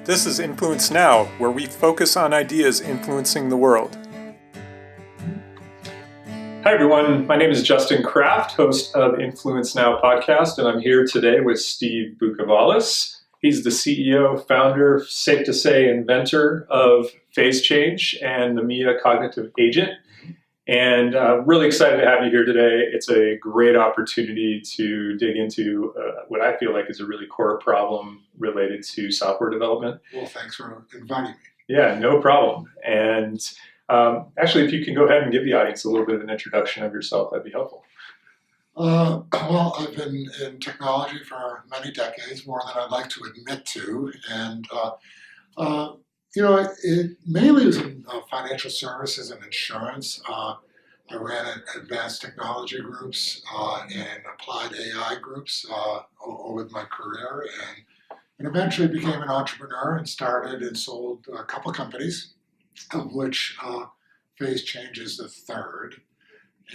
This is InfluenceNow, where we focus on ideas influencing the world. Hi everyone, my name is Justin Kraft, host of InfluenceNow podcast, and I'm here today with Steve Bucuvalas. He's the CEO, founder, safe to say, inventor of PhaseChange and the Mia cognitive agent. And really excited to have you here today. It's a great opportunity to dig into what I feel like is a really core problem related to software development. Well, thanks for inviting me. Yeah, no problem. And actually, if you can go ahead and give the audience a little bit of an introduction of yourself, that'd be helpful. Well, I've been in technology for many decades, more than I'd like to admit to. And, it mainly was in financial services and insurance. I ran advanced technology groups and applied AI groups over my career, and eventually became an entrepreneur and started and sold a couple companies, of which PhaseChange is the third.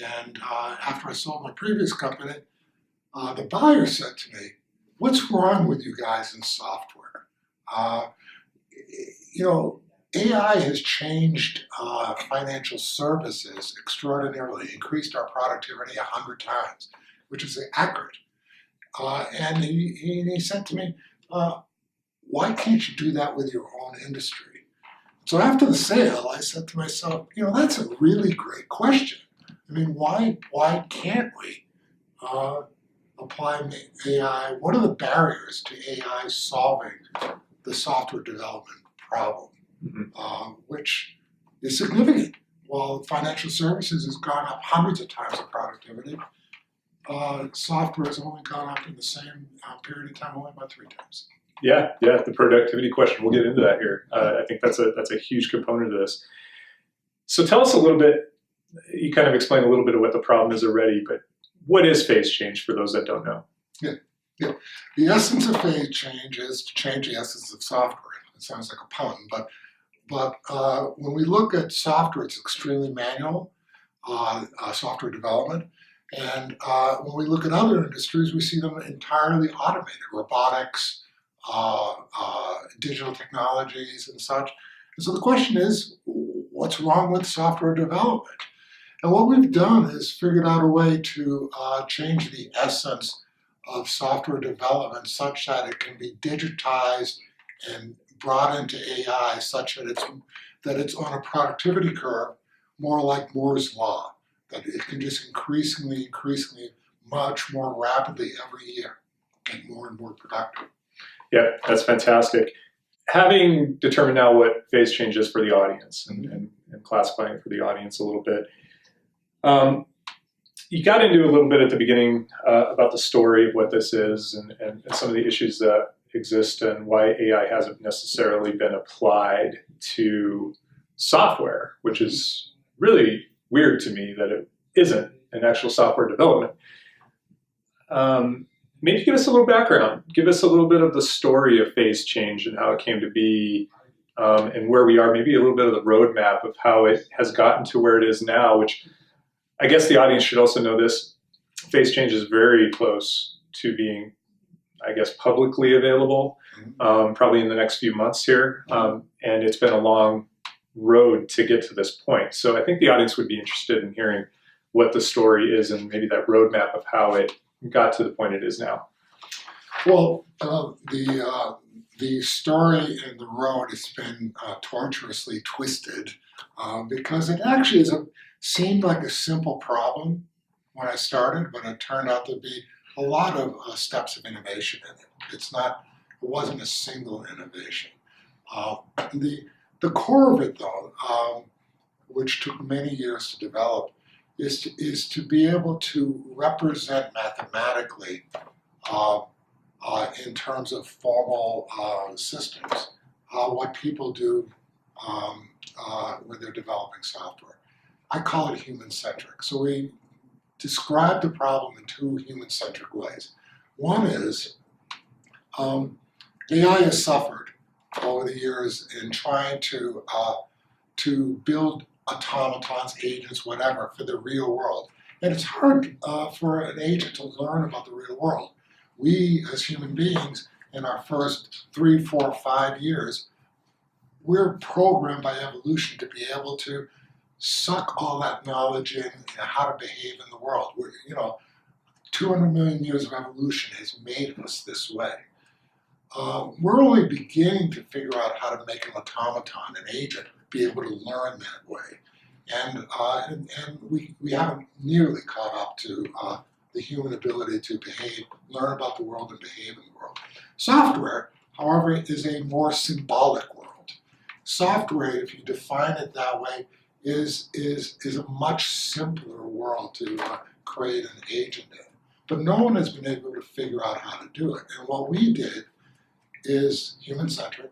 And after I sold my previous company, the buyer said to me, "What's wrong with you guys in software? AI has changed financial services extraordinarily, increased our productivity 100 times, which is accurate." And he said to me, "Why can't you do that with your own industry?" So after the sale, I said to myself, that's a really great question. I mean, why can't we apply AI? What are the barriers to AI solving the software development problem? Which is significant. While financial services has gone up hundreds of times in productivity, software has only gone up in the same period of time, only about 3 times. Yeah, the productivity question. We'll get into that here. I think that's a huge component of this. So tell us a little bit. You kind of explained a little bit of what the problem is already, but what is PhaseChange for those that don't know? Yeah. The essence of PhaseChange is to change the essence of software. It sounds like a pun, but when we look at software, it's extremely manual, software development. And when we look at other industries, we see them entirely automated, robotics, digital technologies and such. And so the question is, what's wrong with software development? And what we've done is figured out a way to change the essence of software development such that it can be digitized and brought into AI such that it's on a productivity curve more like Moore's Law, that it can just increasingly, much more rapidly every year get more and more productive. Yeah, that's fantastic. Having determined now what PhaseChange is for the audience and classifying it for the audience a little bit, you got into a little bit at the beginning about the story of what this is and some of the issues that exist and why AI hasn't necessarily been applied to software, which is really weird to me that it isn't in actual software development. Maybe give us a little background. Give us a little bit of the story of PhaseChange and how it came to be and where we are, maybe a little bit of the roadmap of how it has gotten to where it is now, which I guess the audience should also know this. PhaseChange is very close to being, I guess, publicly available, probably in the next few months here. And it's been a long road to get to this point. So I think the audience would be interested in hearing what the story is and maybe that roadmap of how it got to the point it is now. Well, the story and the road has been tortuously twisted because it actually seemed like a simple problem when I started, but it turned out to be a lot of steps of innovation in it. It wasn't a single innovation. The core of it, though, which took many years to develop, is to be able to represent mathematically, in terms of formal systems, what people do when they're developing software. I call it human-centric. So we describe the problem in 2 human-centric ways. One is AI has suffered over the years in trying to build automatons, agents, whatever, for the real world. And it's hard for an agent to learn about the real world. We, as human beings, in our first 3, 4, 5 years, we're programmed by evolution to be able to suck all that knowledge in and how to behave in the world. 200 million years of evolution has made us this way. We're only beginning to figure out how to make an automaton, an agent, be able to learn that way. And we haven't nearly caught up to the human ability to behave, learn about the world and behave in the world. Software, however, is a more symbolic world. Software, if you define it that way, is a much simpler world to create an agent in. But no one has been able to figure out how to do it. And what we did is human-centric.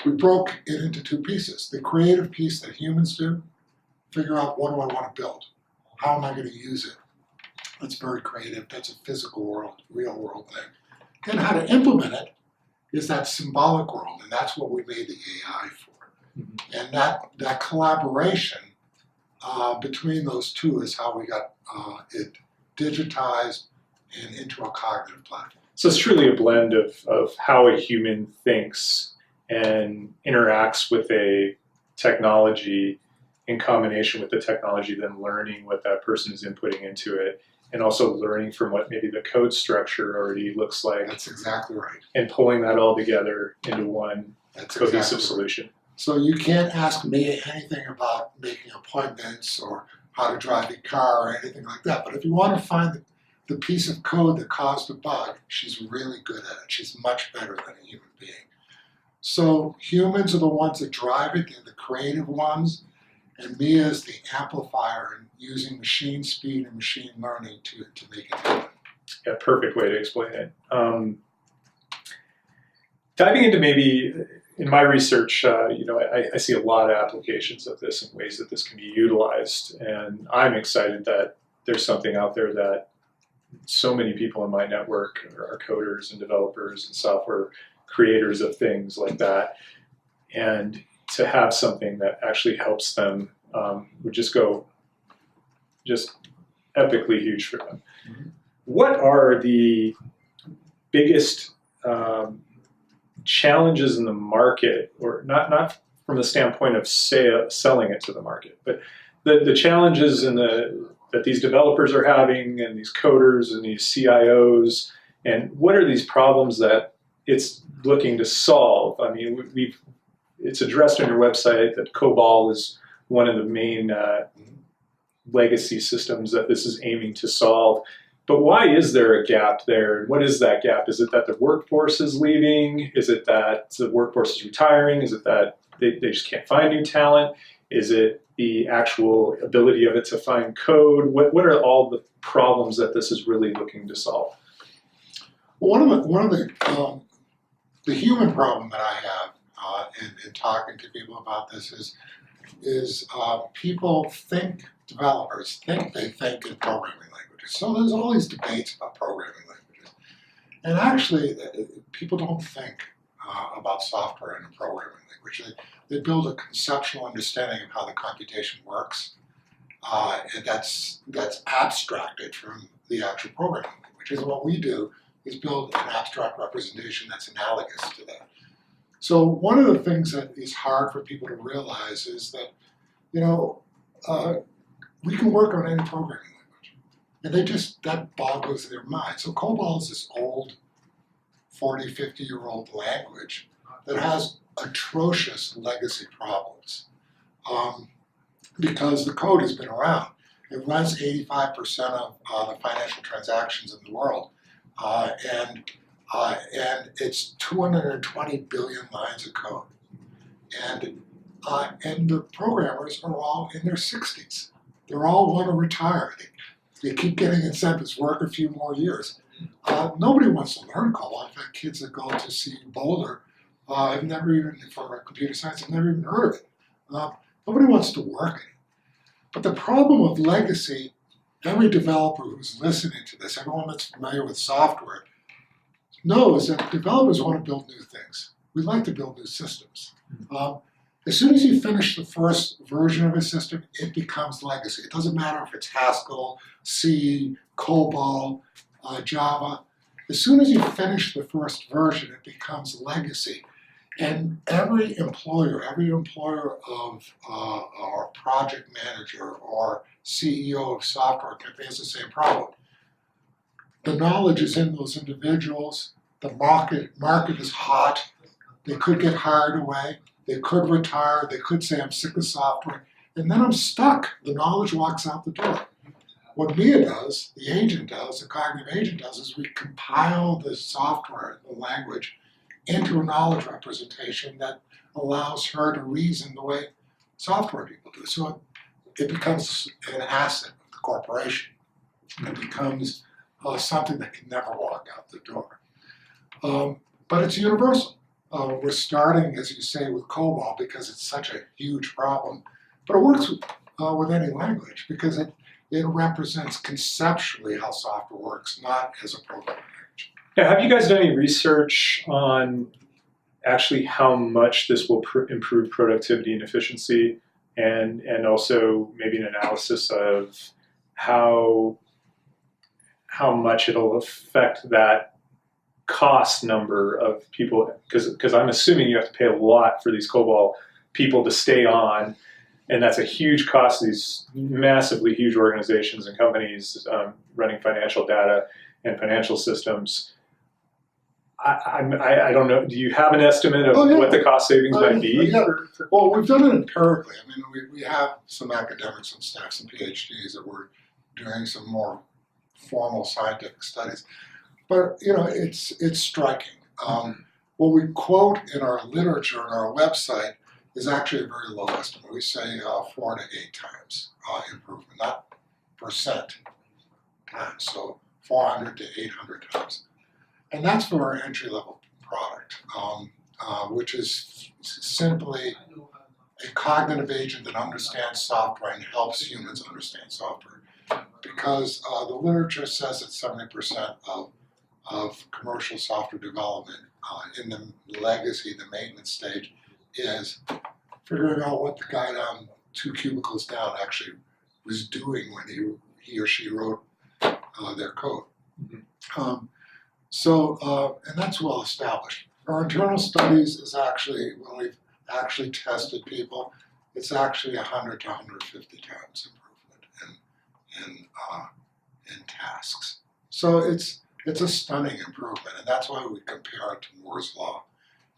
We broke it into 2 pieces. The creative piece that humans do, figure out what do I want to build? How am I going to use it? That's very creative. That's a physical world, real world thing. Then how to implement it is that symbolic world, and that's what we made the AI for. Mm-hmm. And that collaboration between those two is how we got it digitized and into a cognitive platform. So it's truly a blend of how a human thinks and interacts with a technology in combination with the technology, then learning what that person is inputting into it, and also learning from what maybe the code structure already looks like. That's exactly right. And pulling that all together into one cohesive solution. So you can't ask me anything about making appointments or how to drive a car or anything like that. But if you want to find the piece of code that caused a bug, she's really good at it. She's much better than a human being. So humans are the ones that drive it, they're the creative ones, and me as the amplifier and using machine speed and machine learning to make it happen. Yeah, perfect way to explain it. Diving into maybe, in my research, I see a lot of applications of this and ways that this can be utilized, and I'm excited that there's something out there that so many people in my network are coders and developers and software creators of things like that, and to have something that actually helps them would just epically huge for them. Mm-hmm. What are the biggest challenges in the market, or not from the standpoint of selling it to the market, but the challenges that these developers are having, and these coders and these CIOs, and what are these problems that it's looking to solve? I mean, it's addressed on your website that Cobol is one of the main legacy systems that this is aiming to solve. But why is there a gap there? What is that gap? Is it that the workforce is leaving? Is it that the workforce is retiring? Is it that they just can't find new talent? Is it the actual ability of it to find code? What are all the problems that this is really looking to solve? Well, one of the human problem that I have in talking to people about this is people think, developers think they think in programming languages. So there's all these debates about programming languages. And actually, people don't think about software in a programming language. They build a conceptual understanding of how the computation works, and that's abstracted from the actual programming language. And what we do is build an abstract representation that's analogous to that. So one of the things that is hard for people to realize is that, we can work on any programming language. And that boggles their mind. So Cobol is this old 40, 50-year-old language that has atrocious legacy problems because the code has been around. It runs 85% of the financial transactions in the world. And it's 220 billion lines of code. And the programmers are all in their 60s. They're all want to retire. They keep getting incentives, work a few more years. Nobody wants to learn Cobol. In fact, kids that go to see Boulder, I've never even, for computer science, I've never even heard of it. Nobody wants to work it. But the problem of legacy, every developer who's listening to this, everyone that's familiar with software, knows that developers want to build new things. We like to build new systems. As soon as you finish the first version of a system, it becomes legacy. It doesn't matter if it's Haskell, C, Cobol, Java. As soon as you finish the first version, it becomes legacy. And every employer of or project manager or CEO of software can face the same problem. The knowledge is in those individuals. The market is hot. They could get hired away. They could retire. They could say, I'm sick of software. And then I'm stuck. The knowledge walks out the door. What Mia does, the agent does, the cognitive agent does, is we compile the software, the language, into a knowledge representation that allows her to reason the way software people do. So it becomes an asset of the corporation. It becomes something that can never walk out the door. But it's universal. We're starting, as you say, with Cobol because it's such a huge problem. But it works with any language because it represents conceptually how software works, not as a programming language. Now, have you guys done any research on actually how much this will improve productivity and efficiency, and also maybe an analysis of how much it'll affect that cost number of people? Because I'm assuming you have to pay a lot for these Cobol people to stay on, and that's a huge cost to these massively huge organizations and companies running financial data and financial systems. I don't know. Do you have an estimate of what the cost savings might be? Yeah. Well, we've done it empirically. I mean, we have some academics and staff, some PhDs that were doing some more formal scientific studies. But it's striking. What we quote in our literature on our website is actually a very low estimate. We say 4 to 8 times improvement, not percent times. So 400 to 800 times. And that's for our entry-level product, which is simply a cognitive agent that understands software and helps humans understand software. Because the literature says that 70% of commercial software development in the legacy, the maintenance stage, is figuring out what the guy down 2 cubicles down actually was doing when he or she wrote their code. Mm-hmm. And that's well established. Our internal studies is actually, when we've actually tested people, it's actually 100 to 150 times improvement in tasks. So it's a stunning improvement, and that's why we compare it to Moore's Law.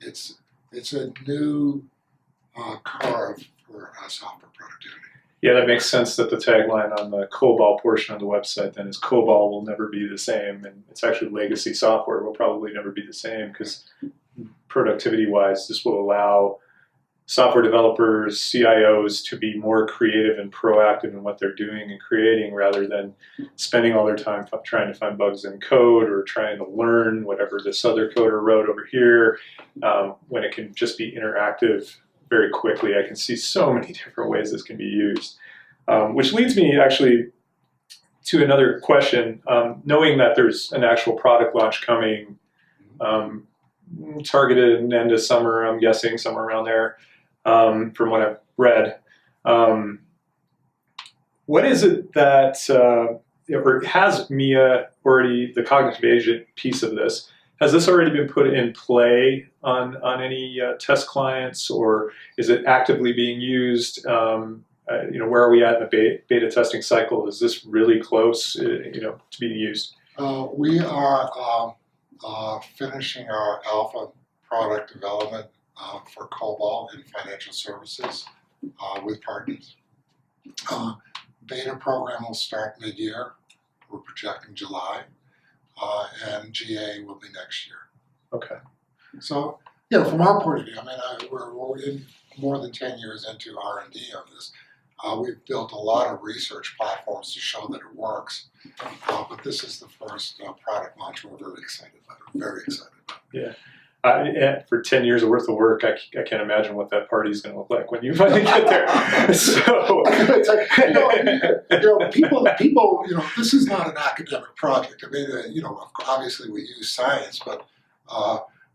It's a new curve for software productivity. Yeah, that makes sense that the tagline on the Cobol portion of the website then is Cobol will never be the same, and it's actually legacy software will probably never be the same because productivity-wise, this will allow software developers, CIOs to be more creative and proactive in what they're doing and creating rather than spending all their time trying to find bugs in code or trying to learn whatever this other coder wrote over here, when it can just be interactive very quickly. I can see so many different ways this can be used, which leads me actually to another question. Knowing that there's an actual product launch coming, targeted end of summer, I'm guessing somewhere around there, from what I've read. What is it that, or has Mia already, the cognitive agent piece of this, has this already been put in play on any test clients, or is it actively being used? Where are we at in the beta testing cycle? Is this really close, to being used? We are finishing our alpha product development for Cobol in financial services with partners. Beta program will start mid-year. We're projecting July. And GA will be next year. Okay. So, from our point of view, I mean, we're in more than 10 years into R&D on this. We've built a lot of research platforms to show that it works, but this is the first product launch we're very excited about. Very excited about. Yeah. For 10 years worth of work, I can't imagine what that party's going to look like when you finally get there. So, people, this is not an academic project. I mean, obviously we use science,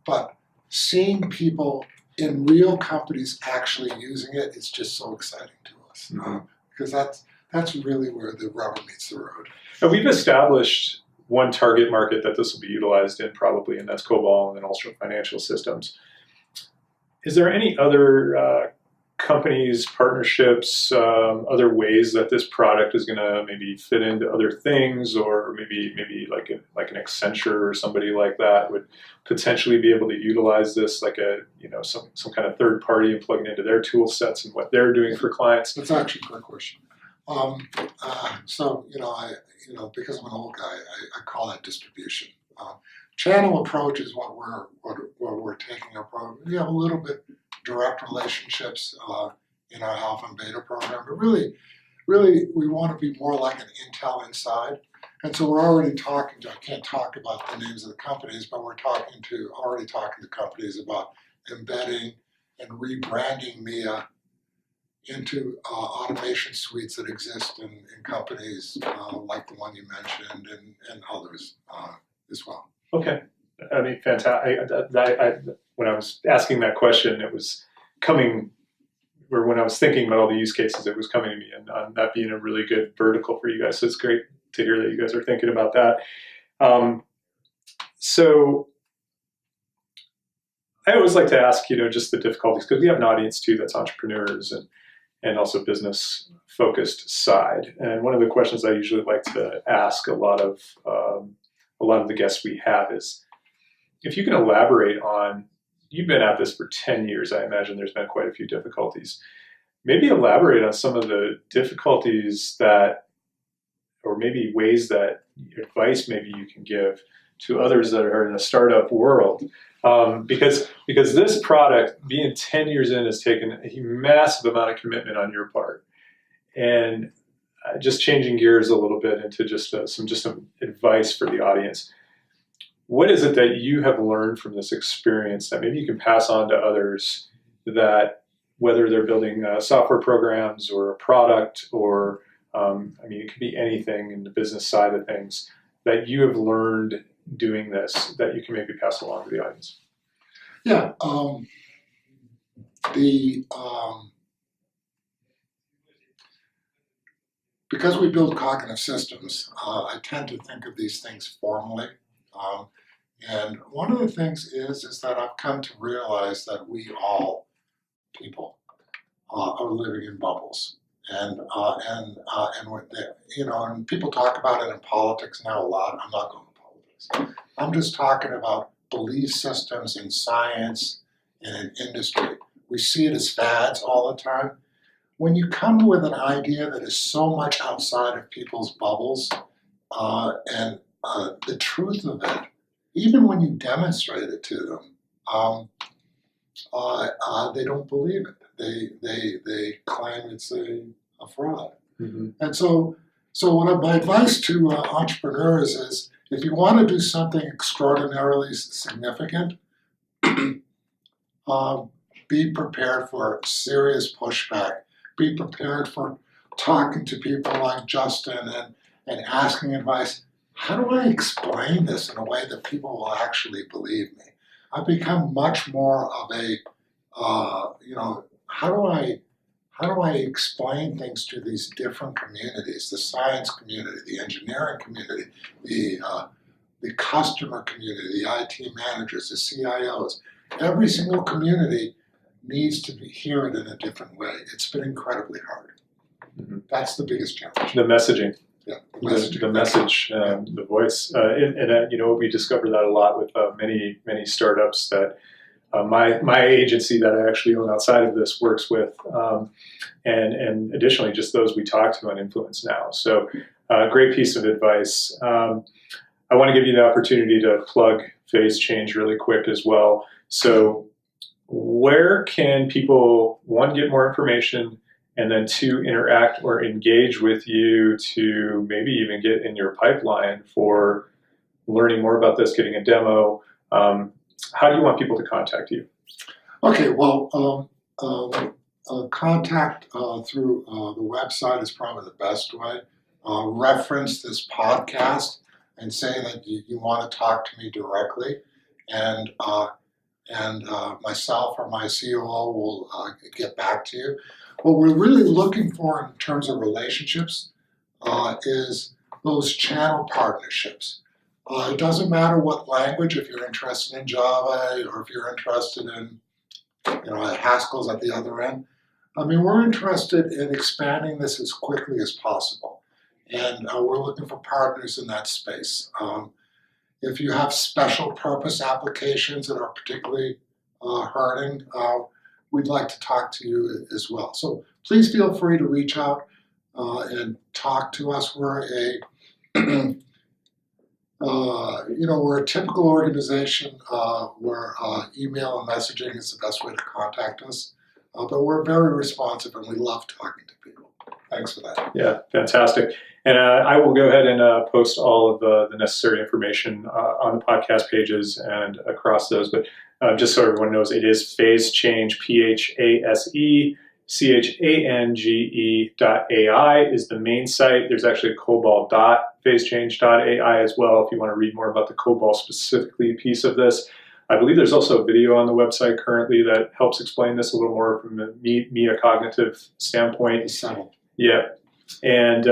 but seeing people in real companies actually using it is just so exciting to us, because that's really where the rubber meets the road. And we've established one target market that this will be utilized in probably, and that's Cobol and then also financial systems. Is there any other companies, partnerships, other ways that this product is going to maybe fit into other things, or maybe like an Accenture or somebody like that would potentially be able to utilize this, like some kind of third party, and plug it into their tool sets and what they're doing for clients? That's actually a great question. So because I'm an old guy, I call that distribution. Channel approach is what we're taking approach. We have a little bit direct relationships in our alpha and beta program, but really we want to be more like an Intel Inside. And so we're already talking to, I can't talk about the names of the companies, but we're already talking to companies about embedding and rebranding MIA into automation suites that exist in companies like the one you mentioned and others as well. Okay, I mean, fantastic. When I was asking that question, it was coming, or when I was thinking about all the use cases, it was coming to me, and that being a really good vertical for you guys. So it's great to hear that you guys are thinking about that. So I always like to ask, just the difficulties, because we have an audience too that's entrepreneurs and also business focused side. And one of the questions I usually like to ask a lot of the guests we have is, if you can elaborate on, you've been at this for 10 years, I imagine there's been quite a few difficulties. Maybe elaborate on some of the difficulties or maybe ways that advice maybe you can give to others that are in the startup world. Because this product, being 10 years in, has taken a massive amount of commitment on your part. And just changing gears a little bit into just some advice for the audience. What is it that you have learned from this experience that maybe you can pass on to others, that whether they're building software programs or a product, or it could be anything in the business side of things, that you have learned doing this that you can maybe pass along to the audience? Yeah, because we build cognitive systems, I tend to think of these things formally. And one of the things is that I've come to realize that we all, people, are living in bubbles. And and people talk about it in politics now a lot. I'm not going to politics. I'm just talking about belief systems in science and in industry. We see it as fads all the time. When you come with an idea that is so much outside of people's bubbles, and the truth of it, even when you demonstrate it to them, they don't believe it. They claim it's a fraud. Mm-hmm. And so my advice to entrepreneurs is, if you want to do something extraordinarily significant, be prepared for serious pushback. Be prepared for talking to people like Justin and asking advice. How do I explain this in a way that people will actually believe me? I've become much more of a, how do I explain things to these different communities, the science community, the engineering community, the customer community, the IT managers, the CIOs. Every single community needs to hear it in a different way. It's been incredibly hard. Mm-hmm. That's the biggest challenge. The messaging. Yeah, the message, the voice. We discovered that a lot with many startups that my agency that I actually own outside of this works with, and additionally just those we talk to on InfluenceNow. So great piece of advice. I want to give you the opportunity to plug Phase Change really quick as well. So where can people, one, get more information, and then two, interact or engage with you to maybe even get in your pipeline for learning more about this, getting a demo? How do you want people to contact you? Okay, well, contact through the website is probably the best way. Reference this podcast and say that you want to talk to me directly, and myself or my COO will get back to you. What we're really looking for in terms of relationships is those channel partnerships. It doesn't matter what language, if you're interested in Java or if you're interested in, Haskell's at the other end. I mean, we're interested in expanding this as quickly as possible, and we're looking for partners in that space. If you have special purpose applications that are particularly hurting, we'd like to talk to you as well. So please feel free to reach out and talk to us. We're a we're a typical organization where email and messaging is the best way to contact us. But we're very responsive and we love talking to people. Thanks for that. Yeah, fantastic. And I will go ahead and post all of the necessary information on the podcast pages and across those. But just so everyone knows, it is Phase Change, PhaseChange.ai is the main site. There's actually a Cobol.PhaseChange.ai as well if you want to read more about the Cobol specifically piece of this. I believe there's also a video on the website currently that helps explain this a little more from a cognitive standpoint. Yeah. And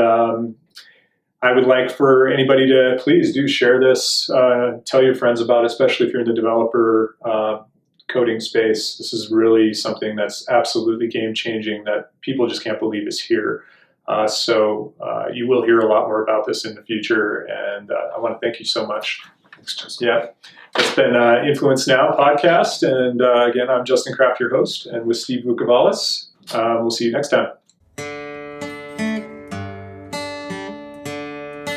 I would like for anybody to please do share this, tell your friends about it, especially if you're in the developer coding space. This is really something that's absolutely game-changing that people just can't believe is here. So you will hear a lot more about this in the future, and I want to thank you so much. Thanks, Justin. Yeah. It's been InfluenceNow podcast, and again, I'm Justin Kraft, your host, and with Steve Bucuvalas. We'll see you next time.